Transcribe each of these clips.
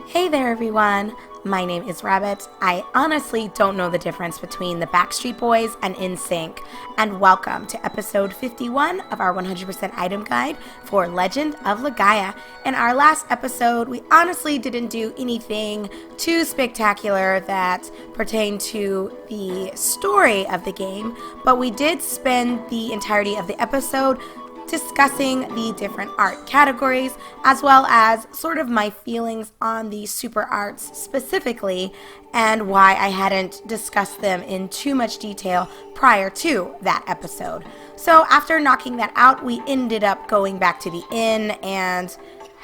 Hey there everyone, my name is Rabbit. I honestly don't know the difference between the Backstreet Boys and NSYNC, and welcome to episode 51 of our 100% item guide for Legend of Legaia. In our last episode, we honestly didn't do anything too spectacular that pertained to the story of the game, but we did spend the entirety of the episode discussing the different art categories, as well as sort of my feelings on the super arts specifically, and why I hadn't discussed them in too much detail prior to that episode. So after knocking that out, we ended up going back to the inn, and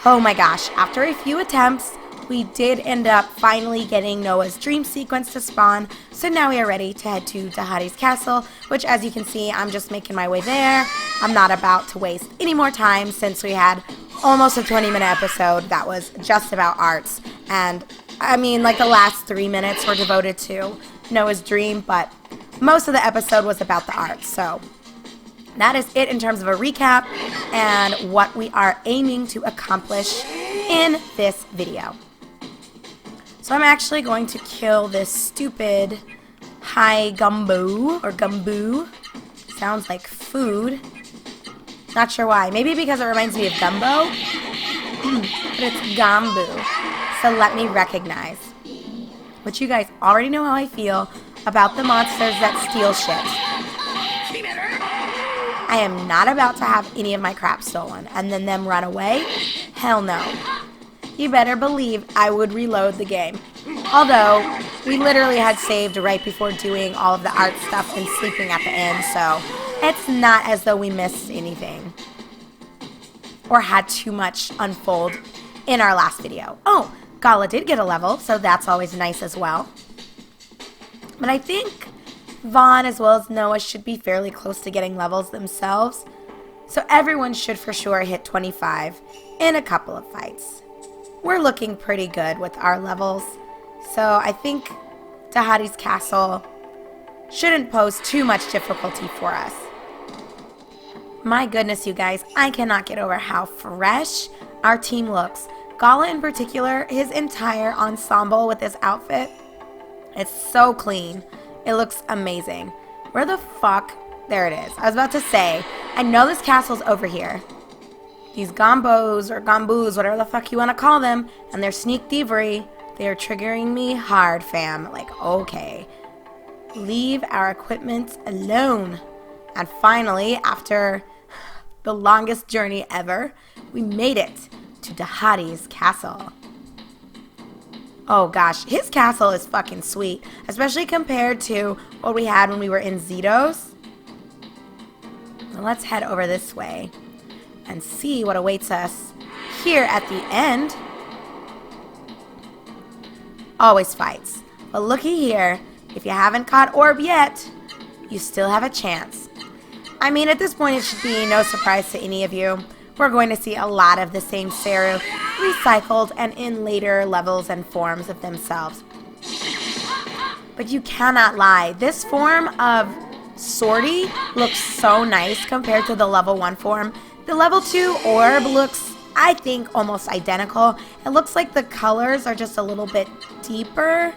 oh my gosh, after a few attempts, we did end up finally getting Noah's dream sequence to spawn, so now we are ready to head to Dohatis Castle, which as you can see, I'm just making my way there. I'm not about to waste any more time since we had almost a 20-minute episode that was just about arts, and I mean, like the last 3 minutes were devoted to Noah's dream, but most of the episode was about the arts, so that is it in terms of a recap and what we are aiming to accomplish in this video. So I'm actually going to kill this stupid high gumbo, or gumbo. Sounds like food. Not sure why. Maybe because it reminds me of gumbo. But it's gumbo. So let me recognize. But you guys already know how I feel about the monsters that steal shit. I am not about to have any of my crap stolen and then them run away. Hell no. You better believe I would reload the game. Although, we literally had saved right before doing all of the art stuff and sleeping at the end, so it's not as though we missed anything. Or had too much unfold in our last video. Oh, Gala did get a level, so that's always nice as well. But I think Vaughn as well as Noah should be fairly close to getting levels themselves. So everyone should for sure hit 25 in a couple of fights. We're looking pretty good with our levels, so I think Dohatis Castle shouldn't pose too much difficulty for us. My goodness, you guys, I cannot get over how fresh our team looks. Gala in particular, his entire ensemble with this outfit, it's so clean. It looks amazing. Where the fuck? There it is. I was about to say, I know this castle's over here. These gombos or gomboos, whatever the fuck you want to call them, and their sneak thievery, they are triggering me hard, fam. Like, okay. Leave our equipment alone. And finally, after the longest journey ever, we made it to Dohatis Castle. Oh gosh, his castle is fucking sweet, especially compared to what we had when we were in Zito's. Well, let's head over this way and see what awaits us here at the end. Always fights. But looky here, if you haven't caught Orb yet, you still have a chance. I mean, at this point, it should be no surprise to any of you. We're going to see a lot of the same Seru recycled and in later levels and forms of themselves. But you cannot lie. This form of Swordy looks so nice compared to the level 1 form. The level 2 orb looks, I think, almost identical. It looks like the colors are just a little bit deeper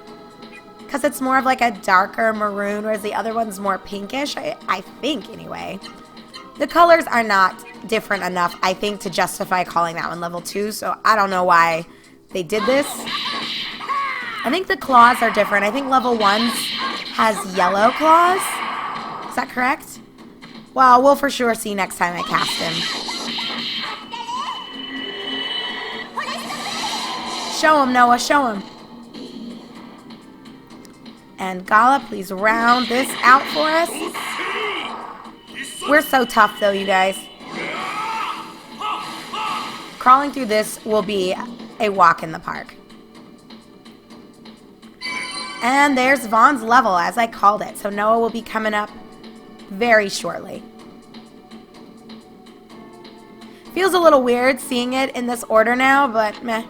because it's more of like a darker maroon, whereas the other one's more pinkish, I think anyway. The colors are not different enough, I think, to justify calling that one level 2, so I don't know why they did this. I think the claws are different. I think level 1's has yellow claws. Is that correct? Well, we'll for sure see next time I cast him. Show him, Noah, show him. And Gala, please round this out for us. We're so tough though, you guys. Crawling through this will be a walk in the park. And there's Vaughn's level, as I called it. So Noah will be coming up very shortly. Feels a little weird seeing it in this order now, but meh.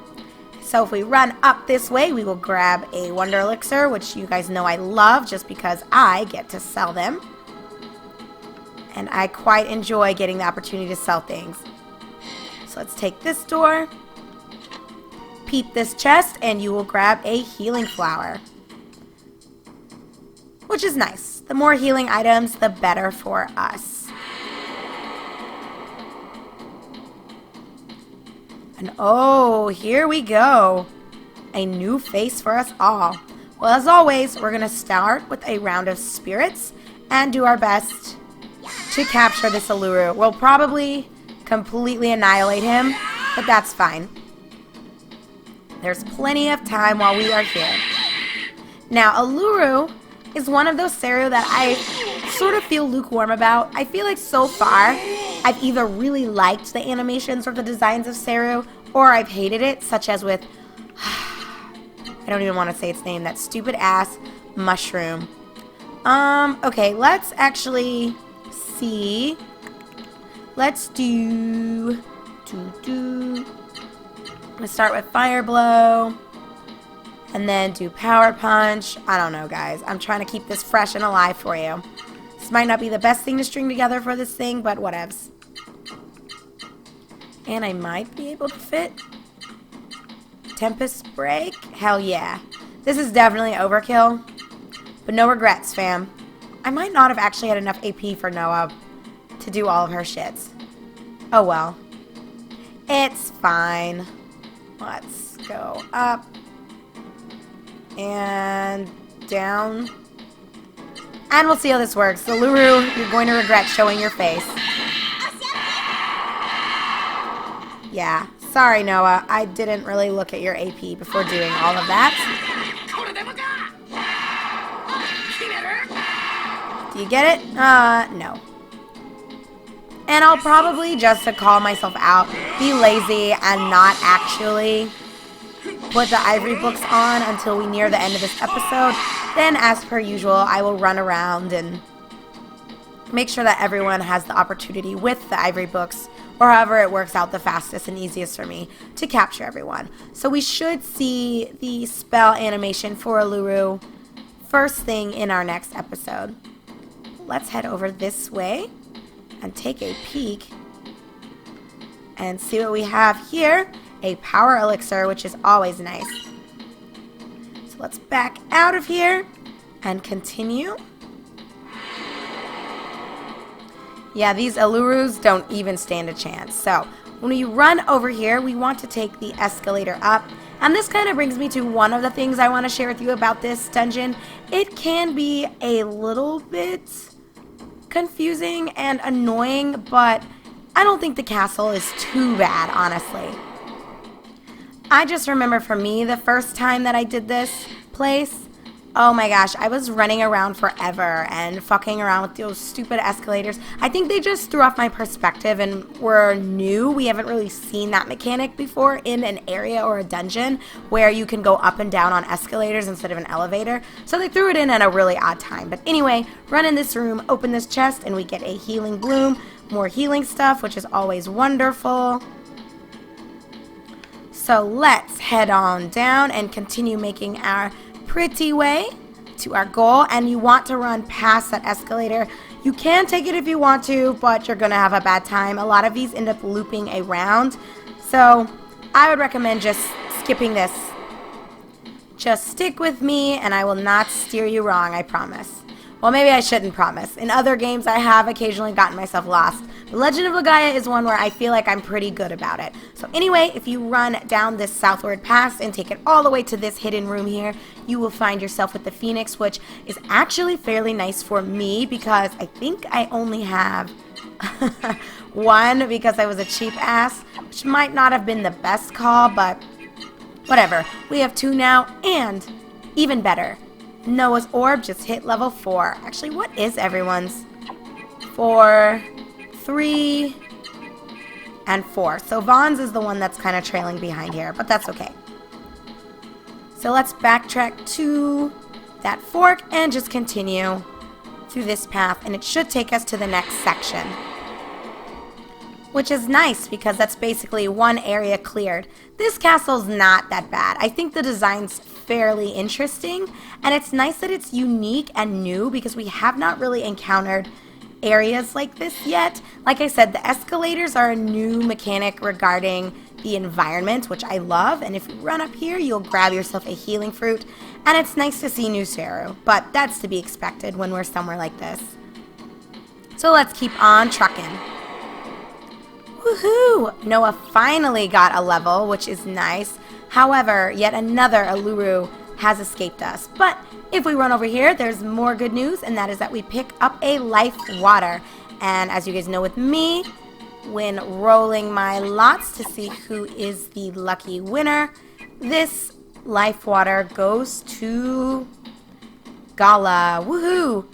So if we run up this way, we will grab a Wonder Elixir, which you guys know I love just because I get to sell them. And I quite enjoy getting the opportunity to sell things. So let's take this door. peep this chest and you will grab a healing flower. Which is nice. The more healing items, the better for us. And oh, here we go. A new face for us all. Well, as always, we're going to start with a round of spirits and do our best to capture this Uluru. We'll probably completely annihilate him, but that's fine. There's plenty of time while we are here. Now, Uluru is one of those Seru that I sort of feel lukewarm about. I feel like so far, I've either really liked the animations or the designs of Seru, or I've hated it, such as with, I don't even want to say its name, that stupid ass mushroom. Okay, let's actually see. Let's do, I'm gonna start with Fire Blow, and then do Power Punch. I don't know, guys. I'm trying to keep this fresh and alive for you. This might not be the best thing to string together for this thing, but whatevs. And I might be able to fit Tempest Break. Hell yeah. This is definitely overkill, but no regrets, fam. I might not have actually had enough AP for Noah to do all of her shits. Oh well. It's fine. Let's go up and down. And we'll see how this works. So, Uluru, you're going to regret showing your face. Yeah. Sorry, Noah. I didn't really look at your AP before doing all of that. Do you get it? No. And I'll probably, just to call myself out, be lazy and not actually put the ivory books on until we near the end of this episode. Then, as per usual, I will run around and make sure that everyone has the opportunity with the ivory books, or however it works out the fastest and easiest for me to capture everyone. So we should see the spell animation for Uluru first thing in our next episode. Let's head over this way and take a peek and see what we have here. A power elixir, which is always nice. So let's back out of here and continue. Yeah, these Ulurus don't even stand a chance. So when we run over here, we want to take the escalator up. And this kind of brings me to one of the things I want to share with you about this dungeon. It can be a little bit confusing and annoying, but I don't think the castle is too bad, honestly. I just remember for me, the first time that I did this place, oh my gosh, I was running around forever and fucking around with those stupid escalators. I think they just threw off my perspective and were new. We haven't really seen that mechanic before in an area or a dungeon where you can go up and down on escalators instead of an elevator. So they threw it in at a really odd time. But anyway, run in this room, open this chest, and we get a healing bloom. More healing stuff, which is always wonderful. So let's head on down and continue making our pretty way to our goal. And you want to run past that escalator. You can take it if you want to, but you're gonna have a bad time. A lot of these end up looping around, so I would recommend just skipping this. Just stick with me and I will not steer you wrong, I promise. Well, maybe I shouldn't promise. In other games, I have occasionally gotten myself lost. The Legend of Legaia is one where I feel like I'm pretty good about it. So anyway, if you run down this southward pass and take it all the way to this hidden room here, you will find yourself with the Phoenix, which is actually fairly nice for me because I think I only have one because I was a cheap ass, which might not have been the best call, but whatever. We have two now, and even better, Noah's Orb just hit level 4. Actually, what is everyone's? 4, 3, and 4. So Vaughn's is the one that's kind of trailing behind here, but that's okay. So let's backtrack to that fork and just continue through this path, and it should take us to the next section. Which is nice because that's basically one area cleared. This castle's not that bad. I think the design's fairly interesting, and it's nice that it's unique and new because we have not really encountered areas like this yet. Like I said, the escalators are a new mechanic regarding the environment, which I love. And if you run up here, you'll grab yourself a healing fruit. And it's nice to see new Seru, but that's to be expected when we're somewhere like this. So let's keep on trucking. Woohoo! Noah finally got a level, which is nice. However, yet another Uluru has escaped us. But if we run over here, there's more good news, and that is that we pick up a life water. And as you guys know with me, when rolling my lots to see who is the lucky winner, this life water goes to Gala. Woohoo!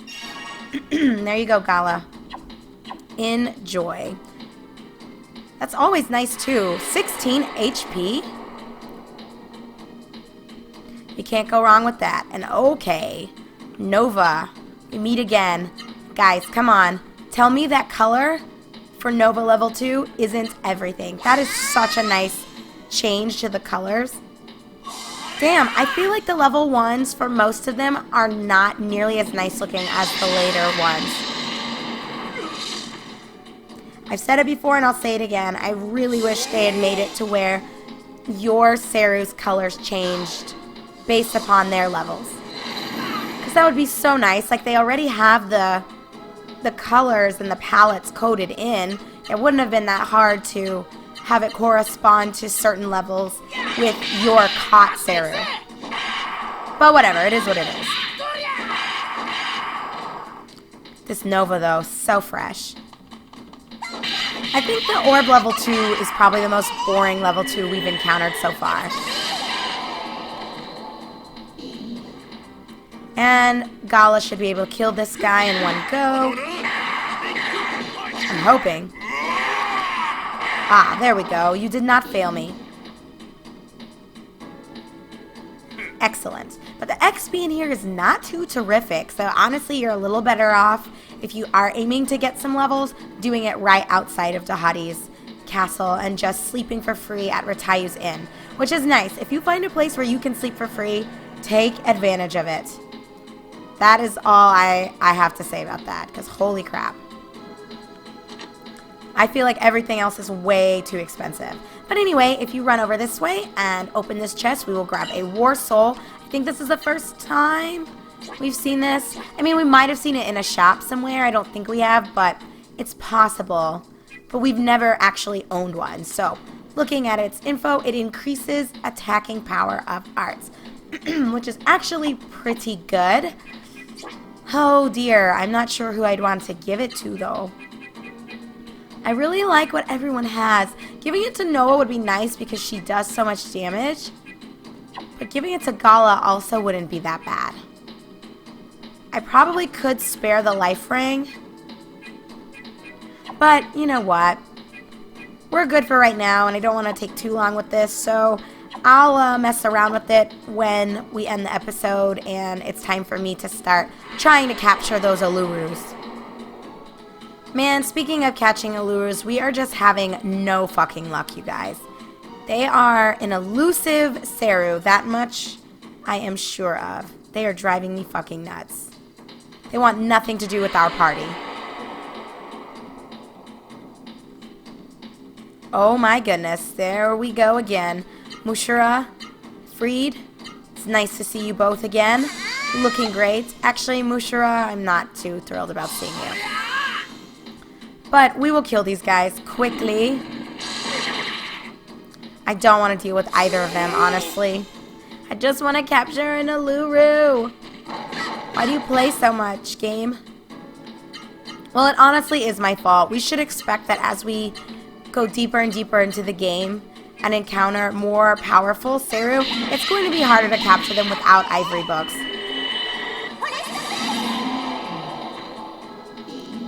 There you go, Gala. Enjoy. That's always nice too. 16 HP. You can't go wrong with that. And okay, Nova, we meet again. Guys, come on. Tell me that color for Nova level 2 isn't everything. That is such a nice change to the colors. Damn, I feel like the level 1s for most of them are not nearly as nice looking as the later ones. I've said it before and I'll say it again. I really wish they had made it to where your Seru's colors changed based upon their levels. Because that would be so nice. Like, they already have the colors and the palettes coded in. It wouldn't have been that hard to have it correspond to certain levels with your caught Seru. But whatever, it is what it is. This Nova, though, so fresh. I think the orb level 2 is probably the most boring level 2 we've encountered so far. And Gala should be able to kill this guy in one go. I'm hoping. Ah, there we go. You did not fail me. Excellent. But the XP in here is not too terrific, so honestly you're a little better off if you are aiming to get some levels, doing it right outside of Dohati's Castle and just sleeping for free at Ratayu's Inn, which is nice. If you find a place where you can sleep for free, take advantage of it. That is all I have to say about that, because holy crap. I feel like everything else is way too expensive. But anyway, if you run over this way and open this chest, we will grab a War Soul. I think this is the first time we've seen this. I mean, we might have seen it in a shop somewhere. I don't think we have, but it's possible. But we've never actually owned one. So, looking at its info, it increases attacking power of arts, which is actually pretty good. Oh dear, I'm not sure who I'd want to give it to, though. I really like what everyone has. Giving it to Noah would be nice because she does so much damage. But giving it to Gala also wouldn't be that bad. I probably could spare the life ring. But you know what? We're good for right now, and I don't want to take too long with this, so I'll mess around with it when we end the episode and it's time for me to start trying to capture those Ulurus. Man, speaking of catching Ulurus, we are just having no fucking luck, you guys. They are an elusive Seru, that much I am sure of. They are driving me fucking nuts. They want nothing to do with our party. Oh my goodness, there we go again. Mushara, Freed, it's nice to see you both again. Looking great. Actually, Mushara, I'm not too thrilled about seeing you. But we will kill these guys quickly. I don't want to deal with either of them, honestly. I just want to capture an Uluru. Why do you play so much, game? Well, it honestly is my fault. We should expect that as we go deeper and deeper into the game and encounter more powerful Seru, it's going to be harder to capture them without ivory books.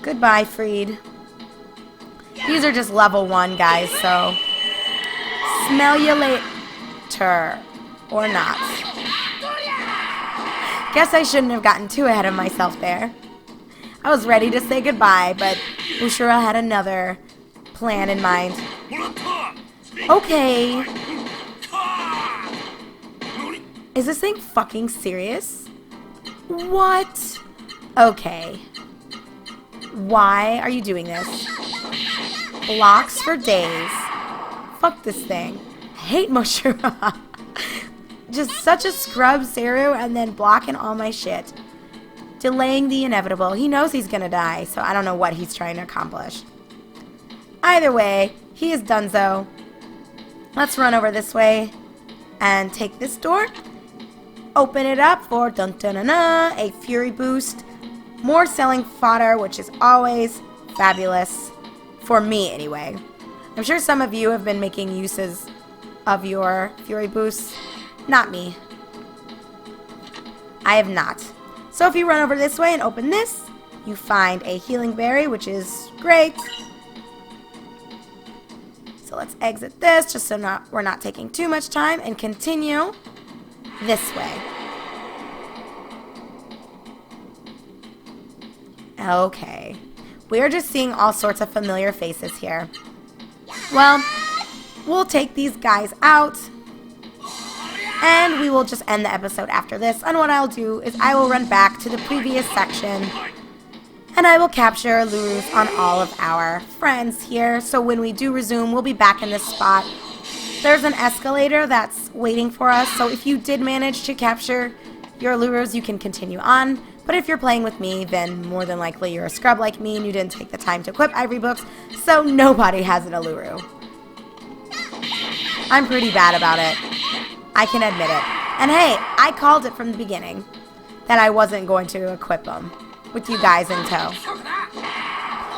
Goodbye, Freed. These are just level 1 guys, so smell you later. Or not. Guess I shouldn't have gotten too ahead of myself there. I was ready to say goodbye, but Mushara had another plan in mind. Okay. Is this thing fucking serious? What? Okay. Why are you doing this? Blocks for days. Fuck this thing. I hate Mushara. Just such a scrub Seru and then blocking all my shit. Delaying the inevitable. He knows he's gonna die, so I don't know what he's trying to accomplish. Either way, he is donezo. Let's run over this way and take this door. Open it up for a fury boost. More selling fodder, which is always fabulous. For me, anyway. I'm sure some of you have been making uses of your fury boosts. Not me. I have not. So if you run over this way and open this, you find a healing berry, which is great. So let's exit this just so we're not taking too much time and continue this way. Okay. We're just seeing all sorts of familiar faces here. Well, we'll take these guys out. And we will just end the episode after this. And what I'll do is I will run back to the previous section. And I will capture Ulurus on all of our friends here. So when we do resume, we'll be back in this spot. There's an escalator that's waiting for us. So if you did manage to capture your Ulurus, you can continue on. But if you're playing with me, then more than likely you're a scrub like me and you didn't take the time to equip ivory books. So nobody has an Uluru. I'm pretty bad about it. I can admit it. And hey, I called it from the beginning that I wasn't going to equip them with you guys in tow.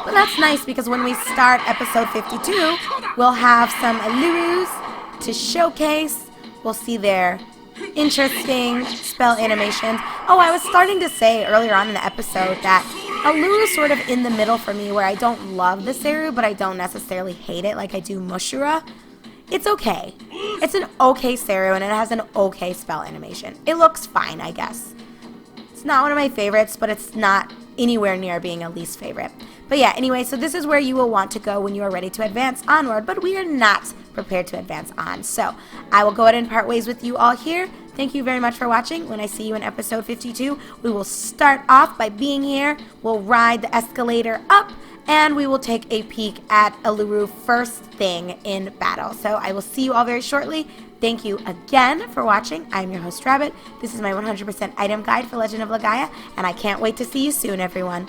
But that's nice because when we start episode 52, we'll have some Ulurus to showcase. We'll see their interesting spell animations. Oh, I was starting to say earlier on in the episode that Uluru is sort of in the middle for me where I don't love the Seru, but I don't necessarily hate it like I do Mushara. It's okay. It's an okay Seru, and it has an okay spell animation. It looks fine, I guess. It's not one of my favorites, but it's not anywhere near being a least favorite. But yeah, anyway, so this is where you will want to go when you are ready to advance onward, but we are not prepared to advance on. So I will go ahead and part ways with you all here. Thank you very much for watching. When I see you in episode 52, we will start off by being here. We'll ride the escalator up, and we will take a peek at Uluru first thing in battle. So I will see you all very shortly. Thank you again for watching. I'm your host, Rabbit. This is my 100% item guide for Legend of Legaia, and I can't wait to see you soon, everyone.